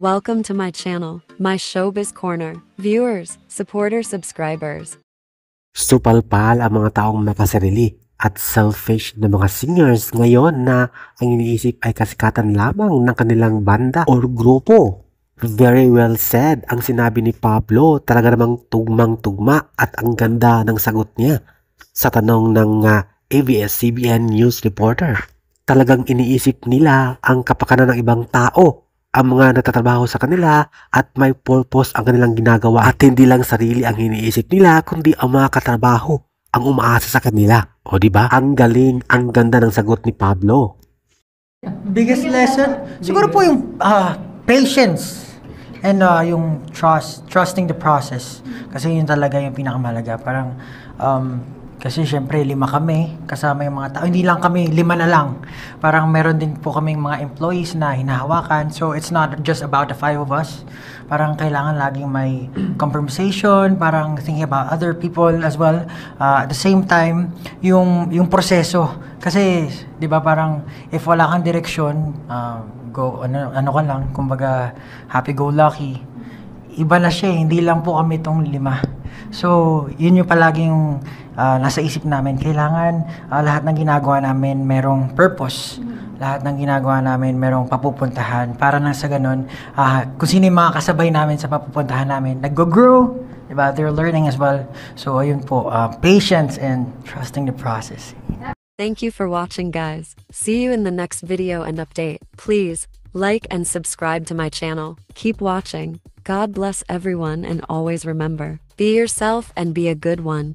Welcome to my channel, my Showbiz Corner. Viewers, supporters, subscribers. Supalpal ang mga taong nakasarili at selfish na mga singers ngayon na ang iniisip ay kasikatan lamang ng kanilang banda o grupo. Very well said ang sinabi ni Pablo, talaga namang tugmang-tugma at ang ganda ng sagot niya sa tanong ng ABS-CBN News reporter. Talagang iniisip nila ang kapakanan ng ibang tao, ang mga nagtatrabaho sa kanila at may purpose ang kanilang ginagawa at hindi lang sarili ang iniisip nila kundi ang mga katrabaho ang umaasa sa kanila. O di ba? Ang galing, ang ganda ng sagot ni Pablo. Biggest lesson? Siguro po yung patience and yung trusting the process. Kasi yun talaga yung pinakamalaga. Parang, kasi syempre 5 kami, kasama yung mga tao. Hindi lang kami, 5 na lang. Parang meron din po kaming mga employees na hinahawakan. So it's not just about the 5 of us. Parang kailangan laging may conversation, parang thinking about other people as well. At the same time, yung proseso. Kasi, di ba parang if wala kang direksyon, ano ka lang, kumbaga happy-go-lucky, iba na siya, hindi lang po kami itong 5. So, yun yung palaging nasa isip namin. Kailangan lahat ng ginagawa namin merong purpose. Lahat ng ginagawa namin merong papupuntahan. Para nang sa ganun, kung sino yung mga kasabay namin sa papupuntahan namin, nag-grow, diba? They're learning as well. So, ayun po, patience and trusting the process. Thank you for watching, guys. See you in the next video and update. Please like and subscribe to my channel. Keep watching. God bless everyone and always remember, be yourself and be a good one.